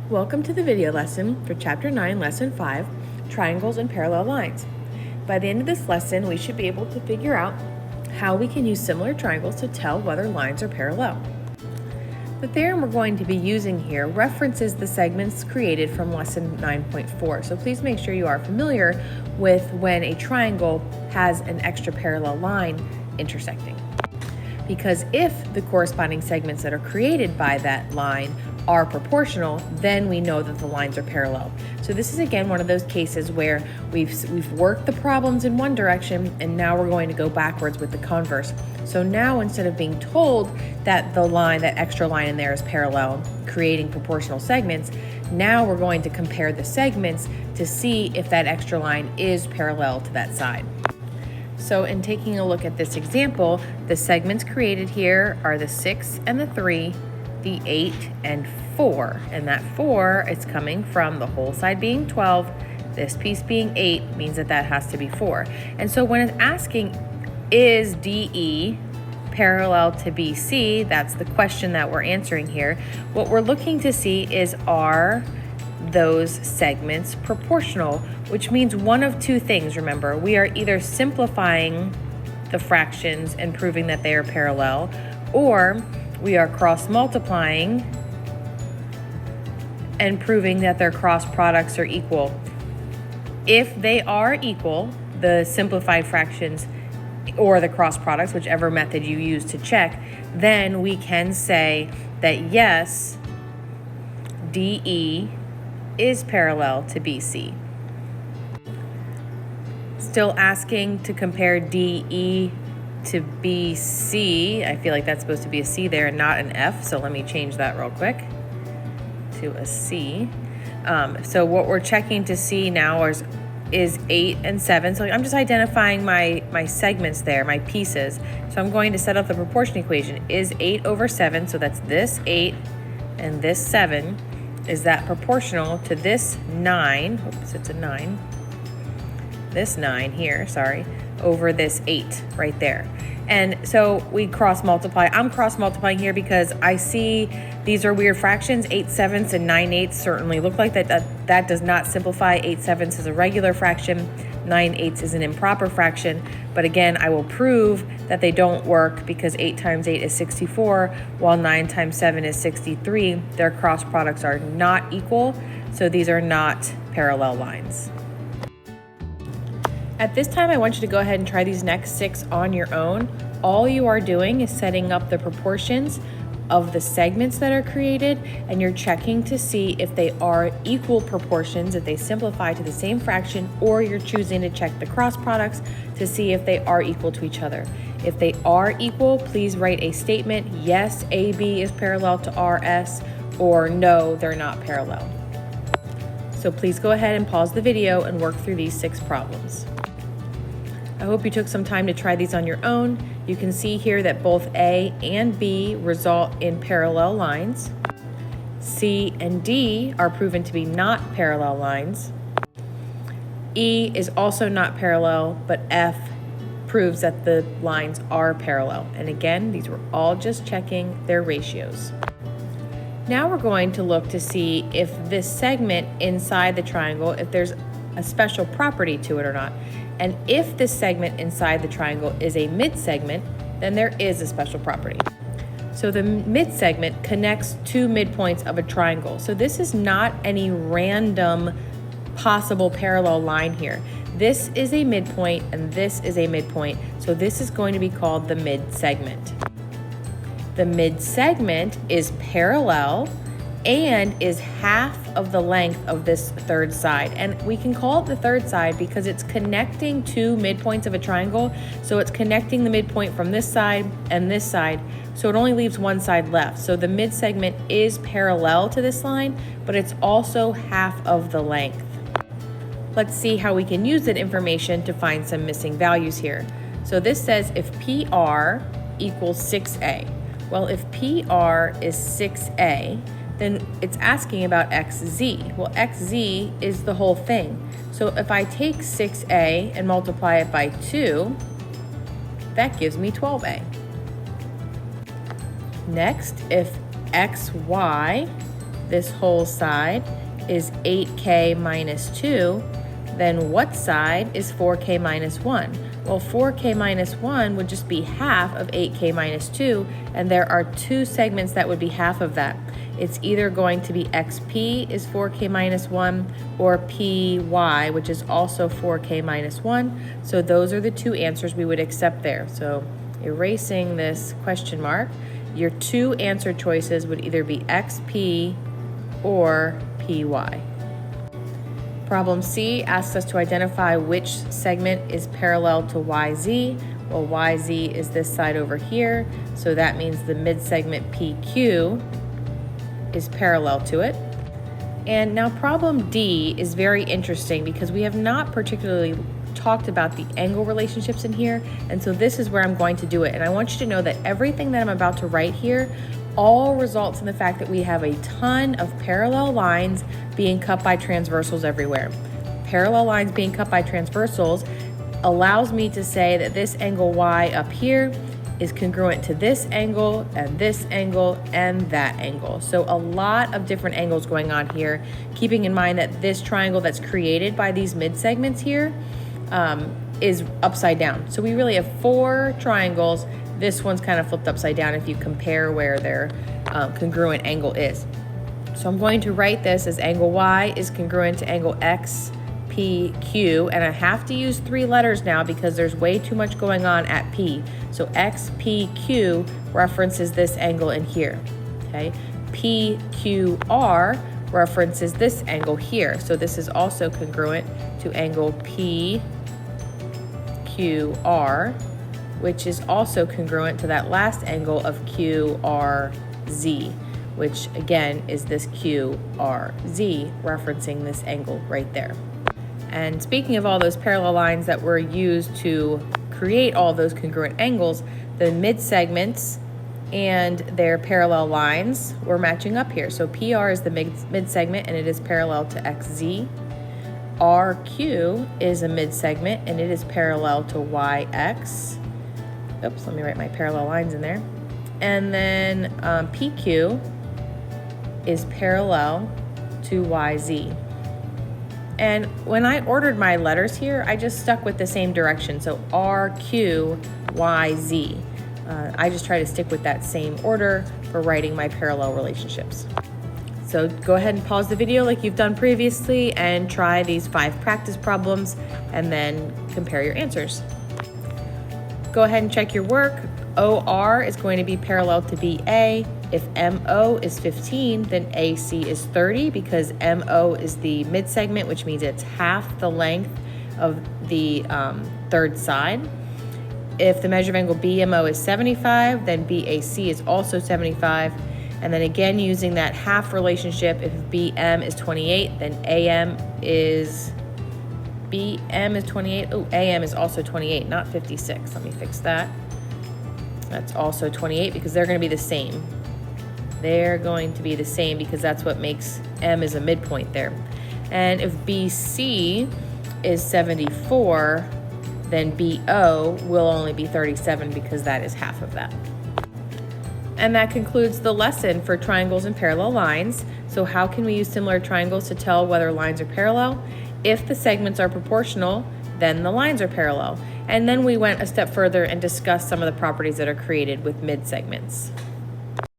Welcome to the video lesson for Chapter 9, Lesson 5, Triangles and Parallel Lines. By the end of this lesson, we should be able to figure out how we can use similar triangles to tell whether lines are parallel. The theorem we're going to be using here references the segments created from Lesson 9.4, so please make sure you are familiar with when a triangle has an extra parallel line intersecting. Because if the corresponding segments that are created by that line are proportional, then we know that the lines are parallel. So this is again one of those cases where we've worked the problems in one direction and now we're going to go backwards with the converse. So now instead of being told that that extra line in there is parallel, creating proportional segments, now we're going to compare the segments to see if that extra line is parallel to that side. So in taking a look at this example, the segments created here are the 6 and the 3, the 8 and 4. And that 4 is coming from the whole side being 12, this piece being 8 means that has to be 4. And so when it's asking, is DE parallel to BC, that's the question that we're answering here. What we're looking to see is, are those segments proportional, which means one of two things. Remember, we are either simplifying the fractions and proving that they are parallel, or we are cross multiplying and proving that their cross products are equal. If they are equal, the simplified fractions or the cross products, whichever method you use to check, then we can say that yes, DE is parallel to BC. Still asking to compare DE to BC. I feel like that's supposed to be a C there and not an F, so let me change that real quick to a C. So what we're checking to see now is 8 and 7. So I'm just identifying my segments there, my pieces. So I'm going to set up the proportion equation. Is 8 over 7, so that's this 8 and this 7, is that proportional to this 9, oops, it's a 9, this 9 here, sorry, over this 8 right there. And so we cross multiply. I'm cross multiplying here because I see these are weird fractions. 8/7 and 9/8 certainly look like that. That does not simplify. 8/7 is a regular fraction. 9/8 is an improper fraction. But again, I will prove that they don't work because 8 times 8 is 64, while 9 times 7 is 63. Their cross products are not equal, so these are not parallel lines. At this time, I want you to go ahead and try these next 6 on your own. All you are doing is setting up the proportions of the segments that are created, and you're checking to see if they are equal proportions, if they simplify to the same fraction, or you're choosing to check the cross products to see if they are equal to each other. If they are equal, please write a statement, yes, AB is parallel to RS, or no, they're not parallel. So please go ahead and pause the video and work through these 6 problems. I hope you took some time to try these on your own. You can see here that both A and B result in parallel lines. C and D are proven to be not parallel lines. E is also not parallel, but F proves that the lines are parallel. And again, these were all just checking their ratios. Now we're going to look to see if this segment inside the triangle, if there's a special property to it or not. And if this segment inside the triangle is a mid-segment, then there is a special property. So the mid-segment connects two midpoints of a triangle. So this is not any random possible parallel line here. This is a midpoint and this is a midpoint. So this is going to be called the mid-segment. The mid-segment is parallel and is half of the length of this third side. And we can call it the third side because it's connecting two midpoints of a triangle. So it's connecting the midpoint from this side and this side. So it only leaves one side left. So the mid-segment is parallel to this line, but it's also half of the length. Let's see how we can use that information to find some missing values here. So this says if PR equals 6A. Well, if PR is 6A, then it's asking about XZ. Well, XZ is the whole thing. So if I take 6A and multiply it by 2, that gives me 12A. Next, if XY this whole side is 8k minus 2, then what side is 4k minus 1? Well, 4k minus 1 would just be half of 8k minus 2, and there are two segments that would be half of that. It's either going to be xp is 4k minus 1 or py, which is also 4k minus 1. So those are the two answers we would accept there. So erasing this question mark, your two answer choices would either be xp or py. Problem C asks us to identify which segment is parallel to YZ. Well, YZ is this side over here, so that means the mid-segment PQ is parallel to it. And now problem D is very interesting because we have not particularly talked about the angle relationships in here, and so this is where I'm going to do it. And I want you to know that everything that I'm about to write here all results in the fact that we have a ton of parallel lines being cut by transversals everywhere. Parallel lines being cut by transversals allows me to say that this angle Y up here is congruent to this angle and that angle. So a lot of different angles going on here, keeping in mind that this triangle that's created by these mid segments here is upside down. So we really have four triangles. This one's kind of flipped upside down if you compare where their congruent angle is. So I'm going to write this as angle Y is congruent to angle XPQ, and I have to use three letters now because there's way too much going on at P. So XPQ references this angle in here, okay? PQR references this angle here. So this is also congruent to angle PQR, which is also congruent to that last angle of QRZ, which again is this QRZ referencing this angle right there. And speaking of all those parallel lines that were used to create all those congruent angles, the mid segments and their parallel lines were matching up here. So PR is the mid segment and it is parallel to XZ. RQ is a mid segment and it is parallel to YX. Oops, let me write my parallel lines in there. And then PQ is parallel to YZ. And when I ordered my letters here, I just stuck with the same direction. So RQYZ. I just try to stick with that same order for writing my parallel relationships. So go ahead and pause the video like you've done previously and try these 5 practice problems and then compare your answers. Go ahead and check your work. OR is going to be parallel to BA. If MO is 15, then AC is 30 because MO is the mid segment, which means it's half the length of the third side. If the measure of angle BMO is 75, then BAC is also 75. And then again, using that half relationship, if BM is 28, then BM is 28. Oh, AM is also 28, not 56. Let me fix that. That's also 28 because they're going to be the same. They're going to be the same because that's what makes M is a midpoint there. And if BC is 74, then BO will only be 37 because that is half of that. And that concludes the lesson for triangles and parallel lines. So how can we use similar triangles to tell whether lines are parallel? If the segments are proportional, then the lines are parallel. And then we went a step further and discussed some of the properties that are created with mid segments.